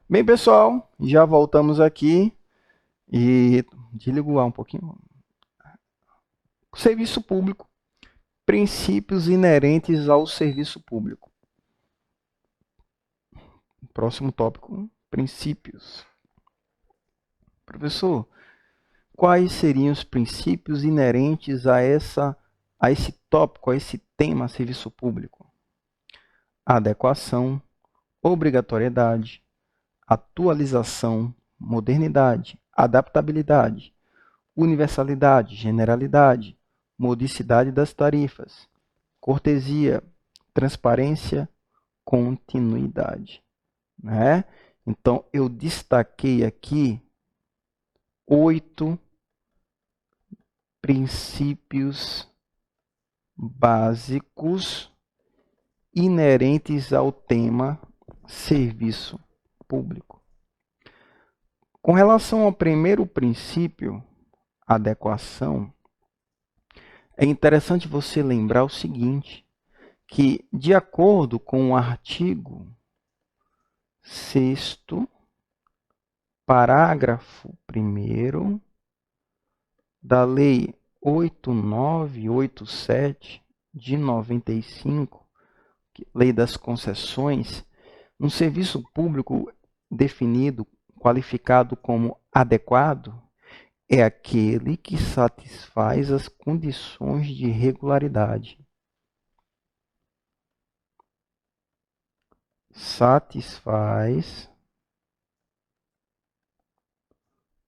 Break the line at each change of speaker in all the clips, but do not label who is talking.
Bem, pessoal, já voltamos aqui e desligo um pouquinho. Serviço público, princípios inerentes ao serviço público. Próximo tópico, princípios. Professor, quais seriam os princípios inerentes a esse tópico, a esse tema, serviço público? Adequação, obrigatoriedade, atualização, modernidade, adaptabilidade, universalidade, generalidade, modicidade das tarifas, cortesia, transparência, continuidade, né? Então, eu destaquei aqui 8 princípios básicos inerentes ao tema serviço público. Com relação ao primeiro princípio, adequação, é interessante você lembrar o seguinte, que de acordo com o artigo 6º, parágrafo 1º da Lei 8987 de 95, Lei das Concessões, um serviço público definido, qualificado como adequado, é aquele que satisfaz as condições de regularidade. Satisfaz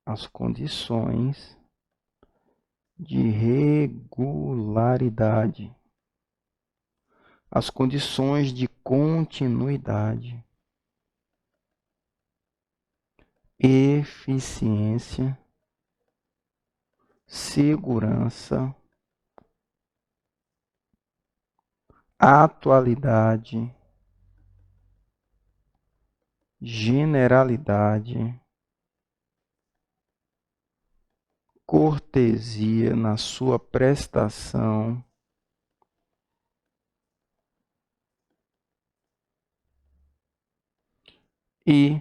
as condições de regularidade, as condições de continuidade, eficiência, segurança, atualidade, generalidade, cortesia na sua prestação, e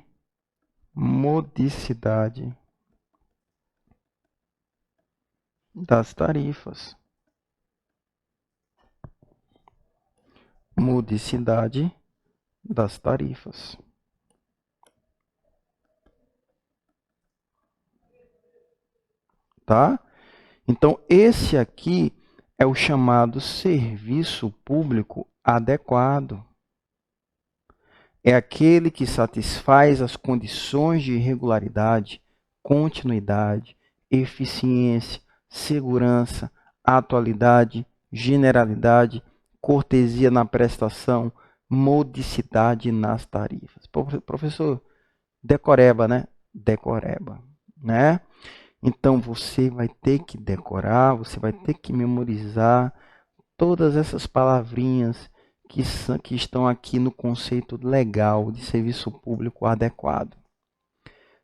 modicidade das tarifas. Modicidade das tarifas. Tá? Então, esse aqui é o chamado serviço público adequado. É aquele que satisfaz as condições de regularidade, continuidade, eficiência, segurança, atualidade, generalidade, cortesia na prestação, modicidade nas tarifas. Professor, decoreba, né? Decoreba, né? Então, você vai ter que decorar, você vai ter que memorizar todas essas palavrinhas que estão aqui no conceito legal de serviço público adequado.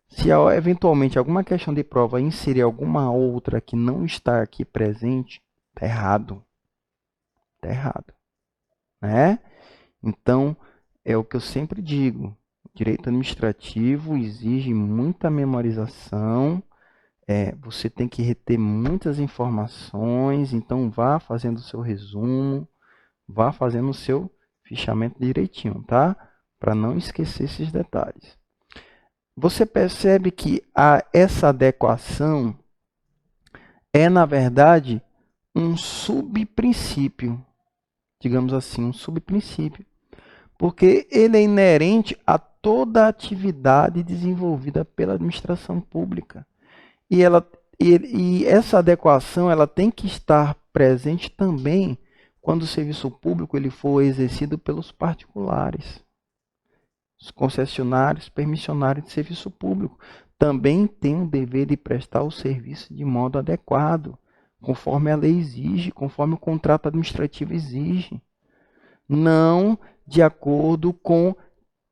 Se eventualmente alguma questão de prova inserir alguma outra que não está aqui presente, está errado. Está errado, né? Então, é o que eu sempre digo. O direito administrativo exige muita memorização. Você tem que reter muitas informações, então vá fazendo o seu resumo, vá fazendo o seu fichamento direitinho, tá? Para não esquecer esses detalhes. Você percebe que essa adequação é, na verdade, um subprincípio, digamos assim, um subprincípio, porque ele é inerente a toda a atividade desenvolvida pela administração pública. E, e essa adequação ela tem que estar presente também quando o serviço público ele for exercido pelos particulares. Os concessionários, permissionários de serviço público também têm o dever de prestar o serviço de modo adequado, conforme a lei exige, conforme o contrato administrativo exige. Não de acordo com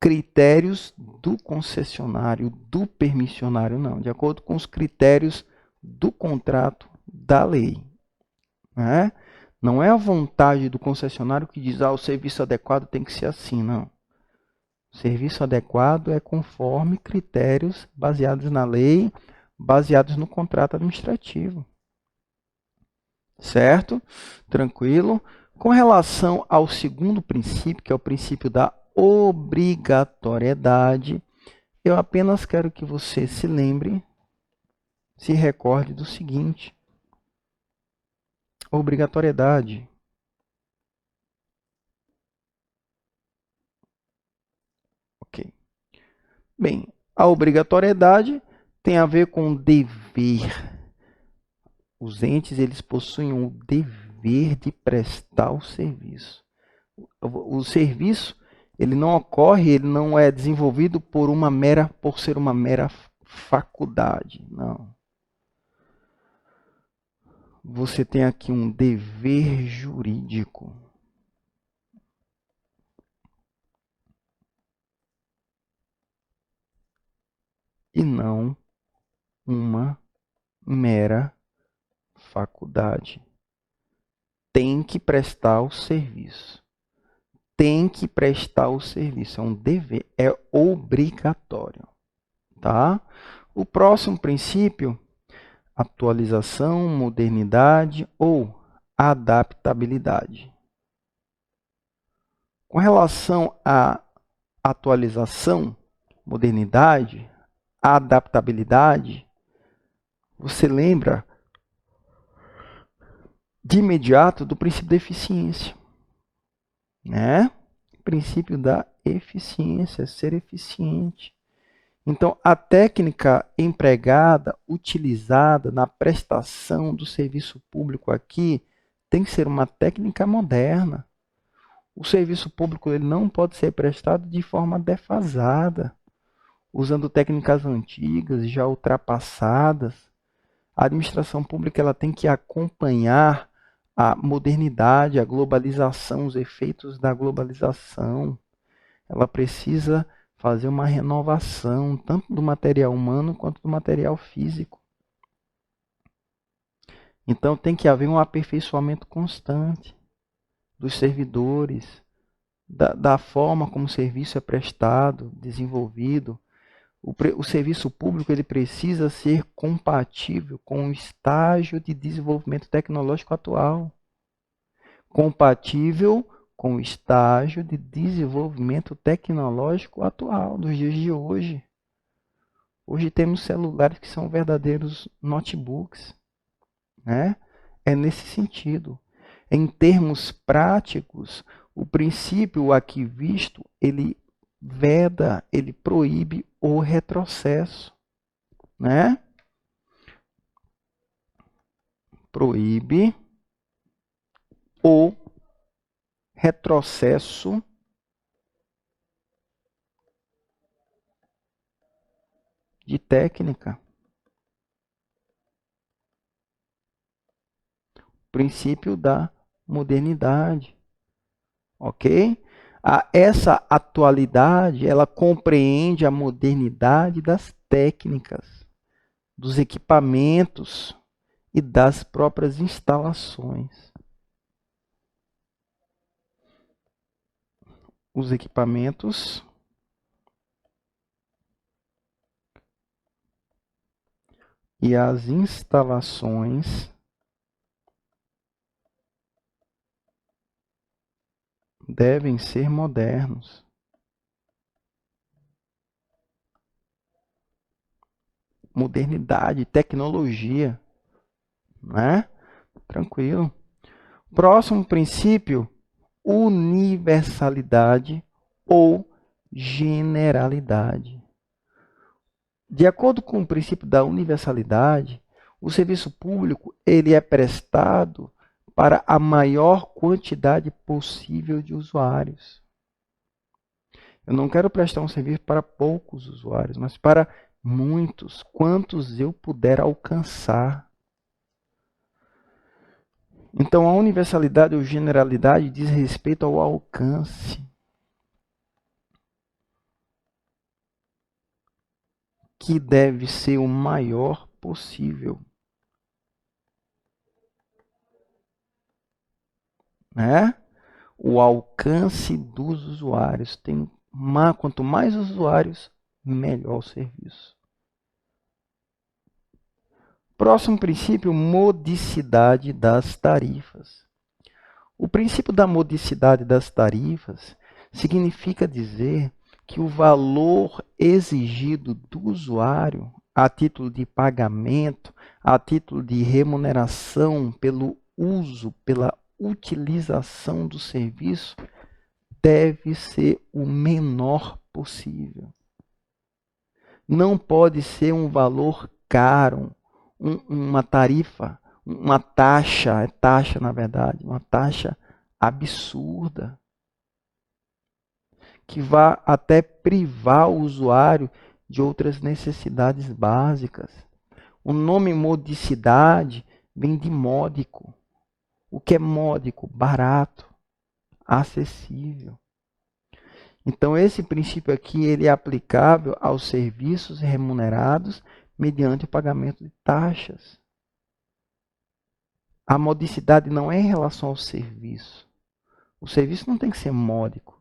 critérios do concessionário, do permissionário, não. De acordo com os critérios do contrato, da lei. Né? Não é a vontade do concessionário que diz, o serviço adequado tem que ser assim, não. Serviço adequado é conforme critérios baseados na lei, baseados no contrato administrativo. Certo? Tranquilo? Com relação ao segundo princípio, que é o princípio da obrigatoriedade, eu apenas quero que você se lembre, se recorde do seguinte. Obrigatoriedade. Ok. Bem, a obrigatoriedade tem a ver com dever. Os entes, eles possuem o dever de prestar o serviço. O serviço, ele não ocorre, ele não é desenvolvido por ser uma mera faculdade, não. Você tem aqui um dever jurídico. E não uma mera faculdade. Tem que prestar o serviço. Tem que prestar o serviço. É um dever, é obrigatório. Tá? O próximo princípio, atualização, modernidade ou adaptabilidade. Com relação à atualização, modernidade, adaptabilidade, você lembra de imediato do princípio da eficiência, né? O princípio da eficiência, ser eficiente. Então, a técnica empregada, utilizada na prestação do serviço público aqui, tem que ser uma técnica moderna. O serviço público ele não pode ser prestado de forma defasada, usando técnicas antigas, já ultrapassadas. A administração pública ela tem que acompanhar a modernidade, a globalização, os efeitos da globalização. Ela precisa fazer uma renovação, tanto do material humano quanto do material físico. Então tem que haver um aperfeiçoamento constante dos servidores, da forma como o serviço é prestado, desenvolvido. O serviço público ele precisa ser compatível com o estágio de desenvolvimento tecnológico atual. Compatível com o estágio de desenvolvimento tecnológico atual, dos dias de hoje. Hoje temos celulares que são verdadeiros notebooks, né? É nesse sentido. Em termos práticos, o princípio aqui visto, ele veda, ele proíbe o retrocesso, né? Proíbe o retrocesso de técnica. Princípio da modernidade, ok? Essa atualidade, ela compreende a modernidade das técnicas, dos equipamentos e das próprias instalações. Os equipamentos e as instalações devem ser modernos. Modernidade, tecnologia, né? Tranquilo. Próximo princípio, universalidade ou generalidade. De acordo com o princípio da universalidade, o serviço público ele é prestado para a maior quantidade possível de usuários. Eu não quero prestar um serviço para poucos usuários, mas para muitos, quantos eu puder alcançar. Então, a universalidade ou generalidade diz respeito ao alcance. Que deve ser o maior possível. Né? O alcance dos usuários tem quanto mais usuários, melhor o serviço. Próximo princípio, modicidade das tarifas. O princípio da modicidade das tarifas significa dizer que o valor exigido do usuário a título de pagamento, a título de remuneração pelo uso, pela utilização do serviço, deve ser o menor possível. Não pode ser um valor caro, uma tarifa, uma taxa na verdade, uma taxa absurda, que vá até privar o usuário de outras necessidades básicas. O nome modicidade vem de módico. O que é módico? Barato, acessível. Então, esse princípio aqui ele é aplicável aos serviços remunerados mediante o pagamento de taxas. A modicidade não é em relação ao serviço. O serviço não tem que ser módico.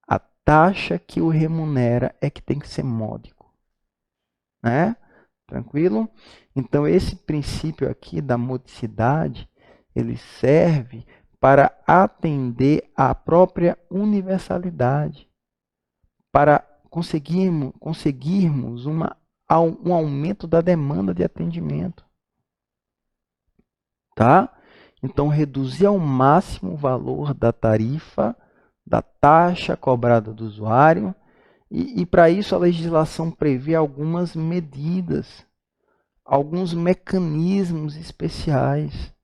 A taxa que o remunera é que tem que ser módico. Né? Tranquilo? Então, esse princípio aqui da modicidade, ele serve para atender à própria universalidade, para conseguirmos um aumento da demanda de atendimento. Tá? Então, reduzir ao máximo o valor da tarifa, da taxa cobrada do usuário, e para isso a legislação prevê algumas medidas, alguns mecanismos especiais,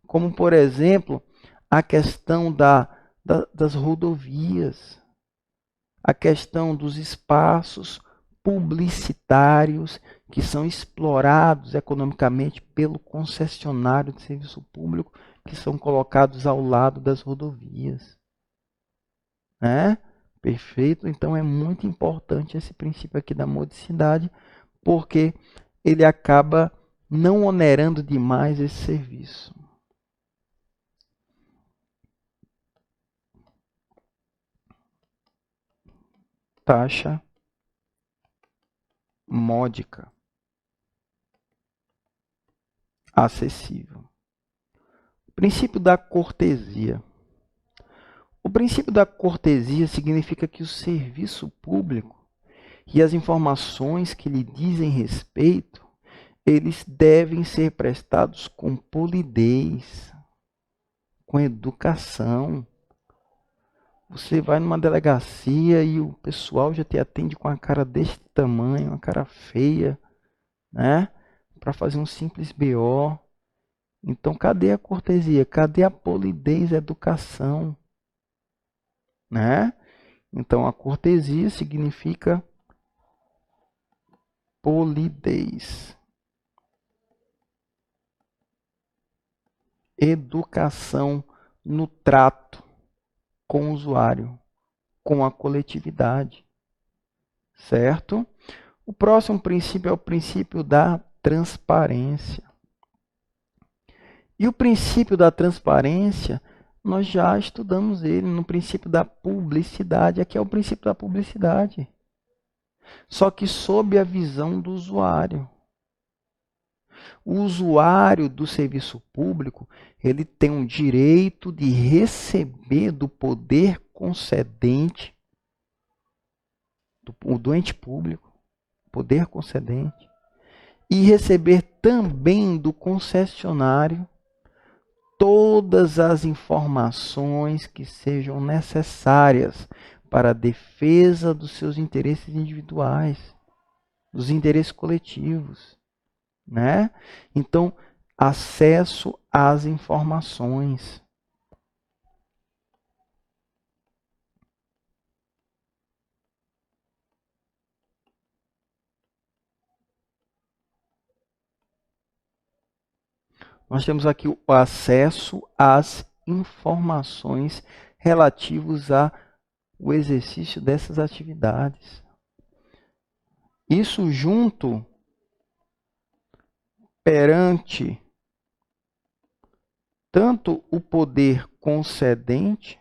como, por exemplo, a questão das rodovias, a questão dos espaços publicitários que são explorados economicamente pelo concessionário de serviço público, que são colocados ao lado das rodovias. Né? Perfeito? Então é muito importante esse princípio aqui da modicidade, porque ele acaba não onerando demais esse serviço. Taxa módica, acessível. Princípio da cortesia. O princípio da cortesia significa que o serviço público e as informações que lhe dizem respeito, eles devem ser prestados com polidez, com educação. Você vai numa delegacia e o pessoal já te atende com a cara deste tamanho, uma cara feia, né? Para fazer um simples BO. Então, cadê a cortesia? Cadê a polidez, a educação? Né? Então, a cortesia significa polidez. Educação no trato com o usuário, com a coletividade. Certo? O próximo princípio é o princípio da transparência. E o princípio da transparência, nós já estudamos ele no princípio da publicidade. Aqui é o princípio da publicidade. Só que sob a visão do usuário. O usuário do serviço público, ele tem um direito de receber do poder concedente, do ente público, poder concedente, e receber também do concessionário todas as informações que sejam necessárias para a defesa dos seus interesses individuais, dos interesses coletivos, né? Então, acesso às informações. Nós temos aqui o acesso às informações relativos ao exercício dessas atividades. Isso junto perante tanto o poder concedente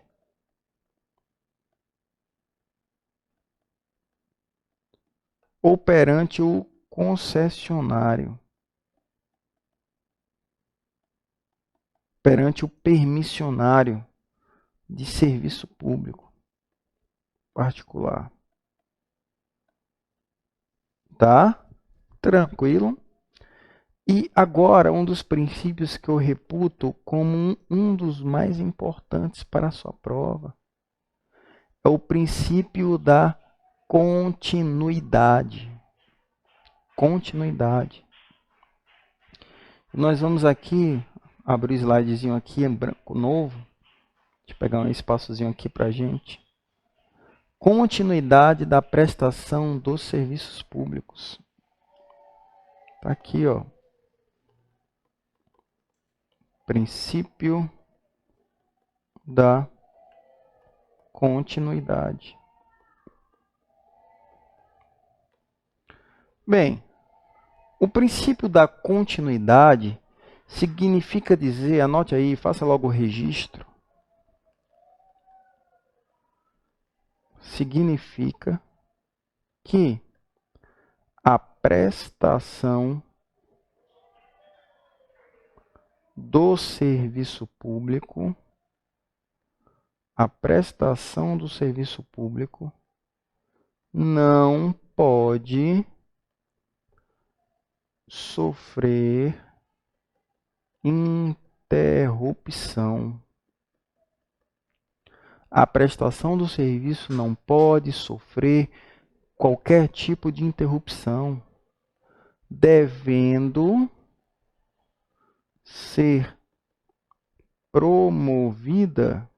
ou perante o concessionário, perante o permissionário de serviço público particular. Tá? Tranquilo? E agora, um dos princípios que eu reputo como um dos mais importantes para a sua prova é o princípio da continuidade. Continuidade. Nós vamos aqui abrir o slidezinho aqui em branco novo. Deixa eu pegar um espaçozinho aqui para a gente. Continuidade da prestação dos serviços públicos. Tá aqui, ó. Princípio da continuidade. Bem, o princípio da continuidade significa dizer, anote aí, faça logo o registro. Significa que a prestação do serviço público, não pode sofrer interrupção. A prestação do serviço não pode sofrer qualquer tipo de interrupção, devendo ser promovida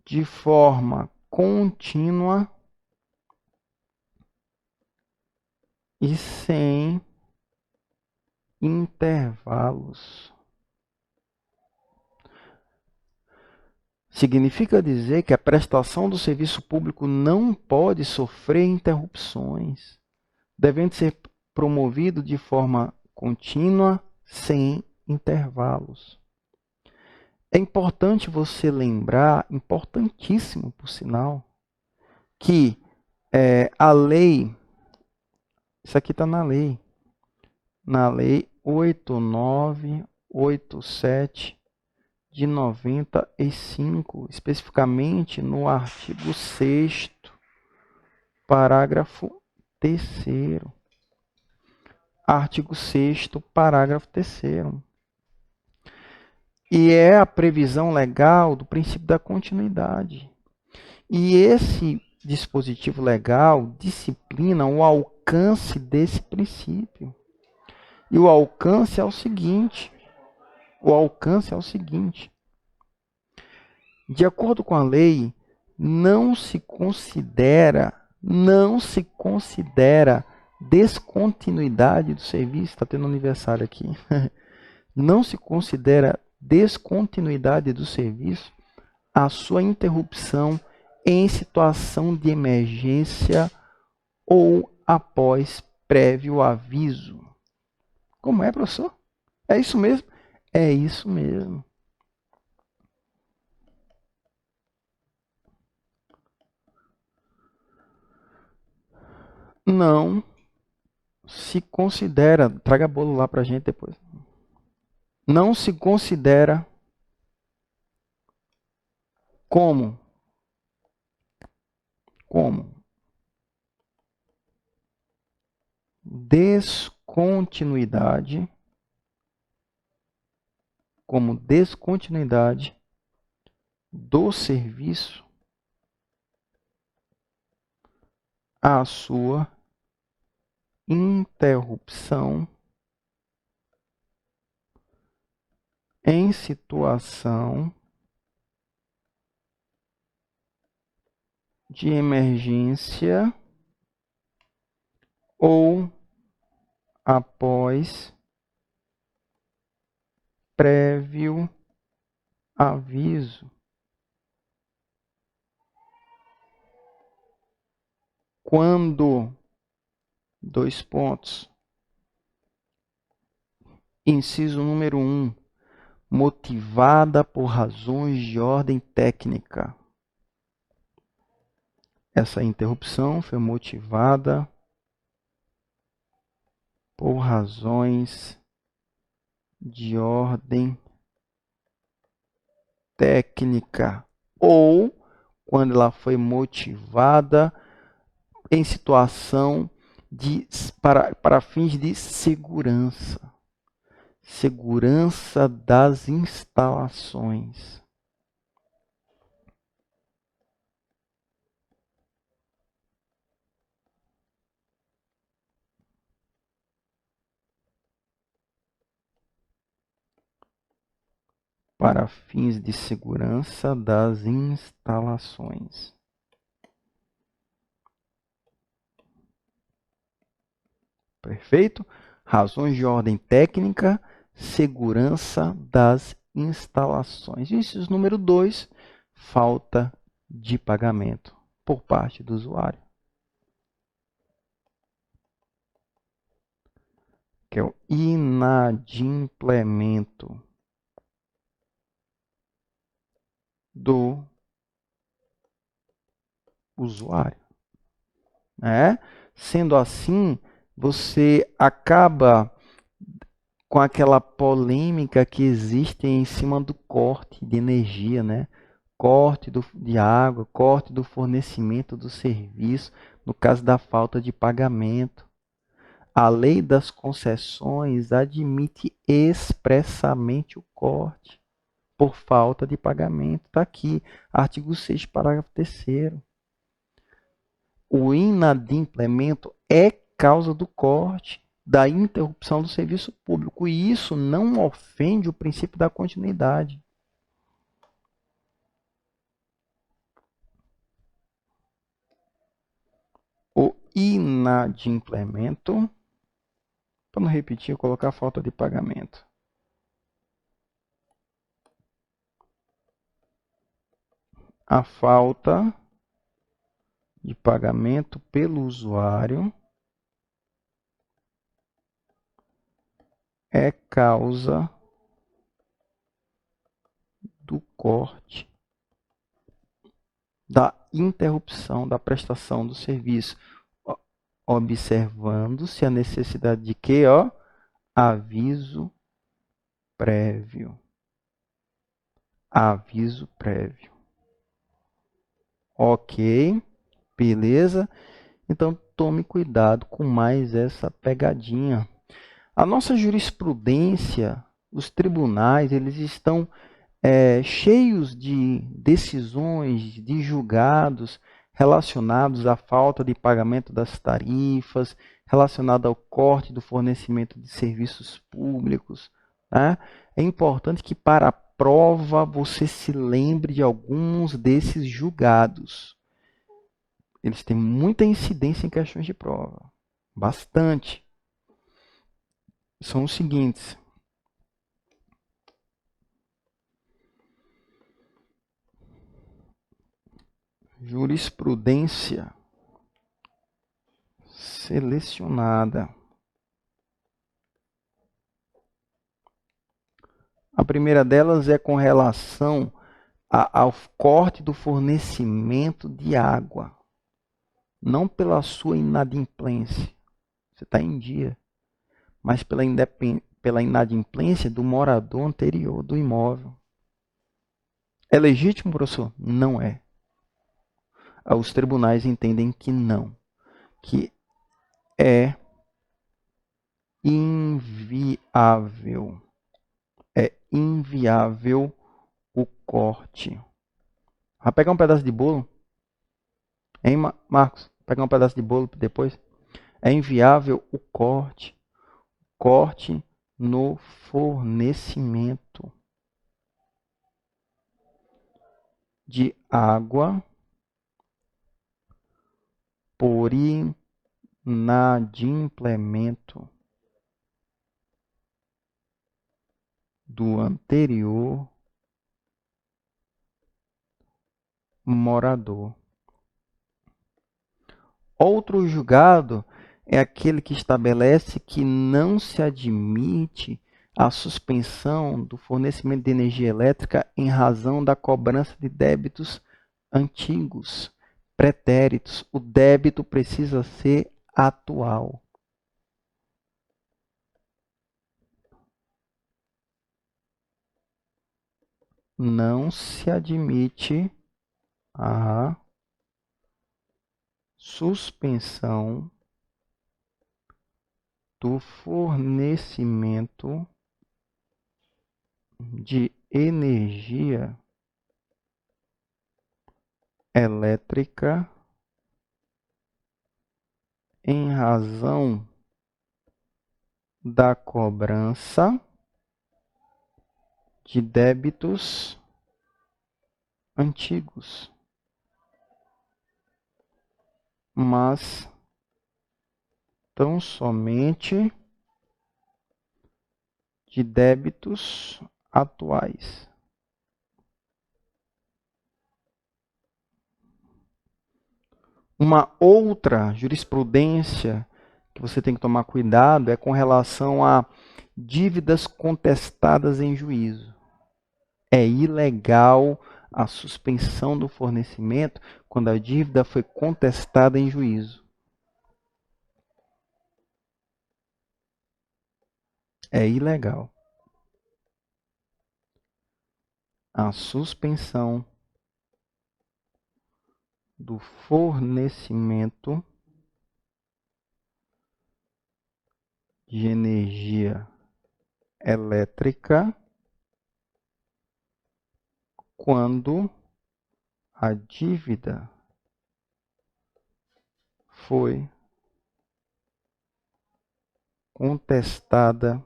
de forma contínua e sem intervalos. Significa dizer que a prestação do serviço público não pode sofrer interrupções, devendo ser promovido de forma contínua, sem intervalos. É importante você lembrar, importantíssimo por sinal, que a lei, isso aqui está na lei 8987 de 95, especificamente no artigo 6º, parágrafo 3º. Artigo 6º, parágrafo 3º. E é a previsão legal do princípio da continuidade. E esse dispositivo legal disciplina o alcance desse princípio. E o alcance é o seguinte. De acordo com a lei, não se considera descontinuidade do serviço. Está tendo aniversário aqui. Não se considera descontinuidade do serviço a sua interrupção em situação de emergência ou após prévio aviso. Como é, professor? É isso mesmo? É isso mesmo. Não se considera, traga bolo lá pra gente depois. Não se considera como descontinuidade do serviço a sua interrupção em situação de emergência ou após prévio aviso. Quando, inciso número 1, motivada por razões de ordem técnica. Essa interrupção foi motivada por razões de ordem técnica ou quando ela foi motivada em situação para fins de segurança. Segurança das instalações. Para fins de segurança das instalações. Perfeito? Razões de ordem técnica, segurança das instalações. Inciso número 2, falta de pagamento por parte do usuário. Que é o inadimplemento do usuário. Sendo assim, você acaba com aquela polêmica que existe em cima do corte de energia, corte de água, corte do fornecimento do serviço, no caso da falta de pagamento. A lei das concessões admite expressamente o corte por falta de pagamento. Está aqui, artigo 6º, parágrafo 3º. O inadimplemento é causa do corte, da interrupção do serviço público, e isso não ofende o princípio da continuidade. O inadimplemento, para não repetir, eu colocar falta de pagamento. A falta de pagamento pelo usuário é causa do corte, da interrupção da prestação do serviço, observando-se a necessidade de quê? Aviso prévio. Aviso prévio. Ok, beleza? Então tome cuidado com mais essa pegadinha. A nossa jurisprudência, os tribunais, eles estão cheios de decisões, de julgados relacionados à falta de pagamento das tarifas, relacionado ao corte do fornecimento de serviços públicos. Tá? É importante que para a prova você se lembre de alguns desses julgados. Eles têm muita incidência em questões de prova. Bastante. São os seguintes. Jurisprudência selecionada. A primeira delas é com relação ao corte do fornecimento de água. Não pela sua inadimplência, você está em dia, mas pela inadimplência do morador anterior do imóvel. É legítimo, professor? Não é. Os tribunais entendem que não, que é inviável. É inviável o corte. Vai pegar um pedaço de bolo? Hein, Marcos? Pegar um pedaço de bolo depois? É inviável o corte. Corte no fornecimento de água por inadimplemento do anterior morador. Outro julgado é aquele que estabelece que não se admite a suspensão do fornecimento de energia elétrica em razão da cobrança de débitos antigos, pretéritos. O débito precisa ser atual. Não se admite a suspensão do fornecimento de energia elétrica em razão da cobrança de débitos antigos, mas tão somente de débitos atuais. Uma outra jurisprudência que você tem que tomar cuidado é com relação a dívidas contestadas em juízo. É ilegal a suspensão do fornecimento quando a dívida foi contestada em juízo. É ilegal a suspensão do fornecimento de energia elétrica quando a dívida foi contestada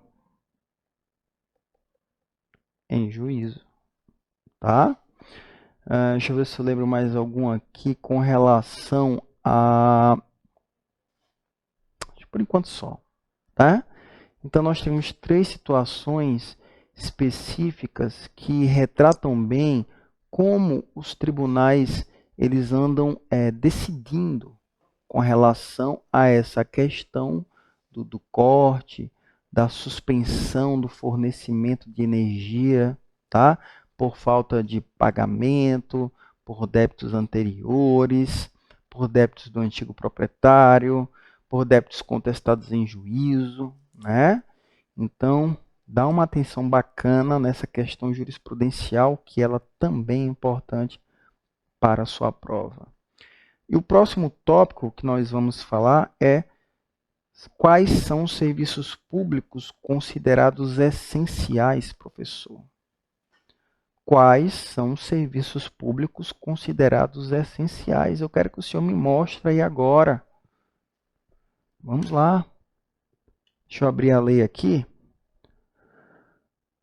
em juízo, tá? Deixa eu ver se eu lembro mais algum aqui com relação a... Por enquanto só, tá? Então nós temos 3 situações específicas que retratam bem como os tribunais eles andam decidindo com relação a essa questão do corte, da suspensão do fornecimento de energia, tá? Por falta de pagamento, por débitos anteriores, por débitos do antigo proprietário, por débitos contestados em juízo, né? Então, dá uma atenção bacana nessa questão jurisprudencial, que ela também é importante para a sua prova. E o próximo tópico que nós vamos falar é quais são os serviços públicos considerados essenciais, professor? Quais são os serviços públicos considerados essenciais? Eu quero que o senhor me mostre aí agora. Vamos lá. Deixa eu abrir a lei aqui.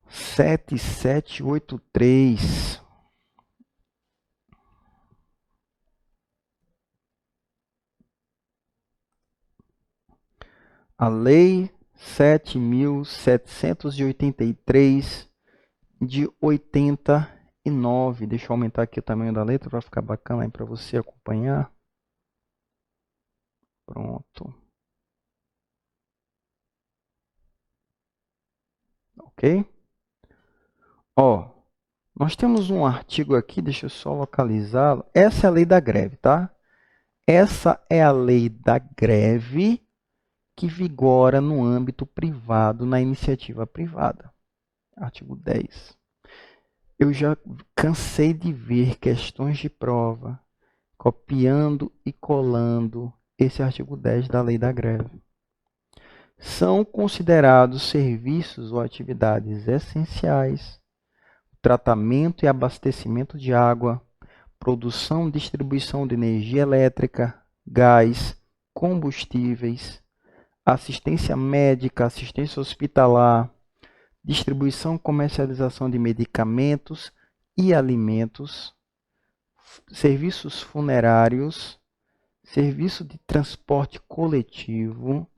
7783. A Lei 7.783 de 89. Deixa eu aumentar aqui o tamanho da letra para ficar bacana aí para você acompanhar. Pronto. Ok? Ó, nós temos um artigo aqui, deixa eu só localizá-lo. Essa é a lei da greve, tá? Essa é a lei da greve que vigora no âmbito privado, na iniciativa privada. Artigo 10. Eu já cansei de ver questões de prova copiando e colando esse artigo 10 da lei da greve. São considerados serviços ou atividades essenciais o tratamento e abastecimento de água, produção e distribuição de energia elétrica, gás, combustíveis, assistência médica, assistência hospitalar, distribuição e comercialização de medicamentos e alimentos, serviços funerários, serviço de transporte coletivo,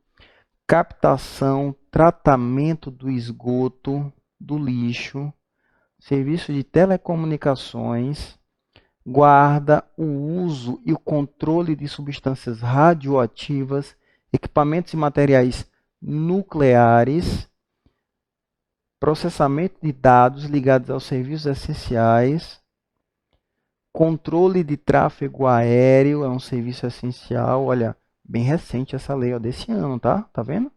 captação, tratamento do esgoto, do lixo, serviço de telecomunicações, guarda, o uso e o controle de substâncias radioativas, equipamentos e materiais nucleares, processamento de dados ligados aos serviços essenciais, Controle de tráfego aéreo é um serviço essencial. Olha, bem recente essa lei, ó, desse ano, tá? Tá vendo?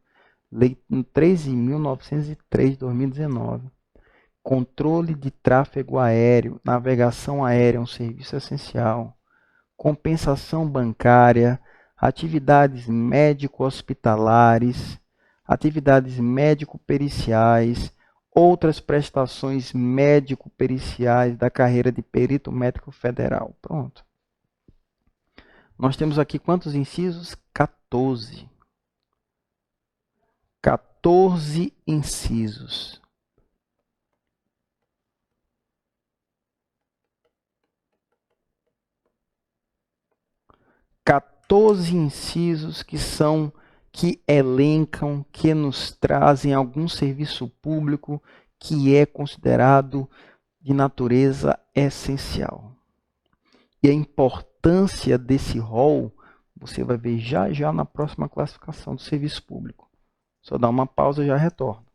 Lei 13.903 de 2019. Controle de tráfego aéreo, navegação aérea é um serviço essencial. Compensação bancária, atividades médico-hospitalares, atividades médico-periciais, outras prestações médico-periciais da carreira de perito médico federal. Pronto. Nós temos aqui quantos incisos? 14. 14 incisos. Incisos que elencam, que nos trazem algum serviço público que é considerado de natureza essencial. E a importância desse rol você vai ver já já na próxima classificação do serviço público. Só dá uma pausa e já retorno.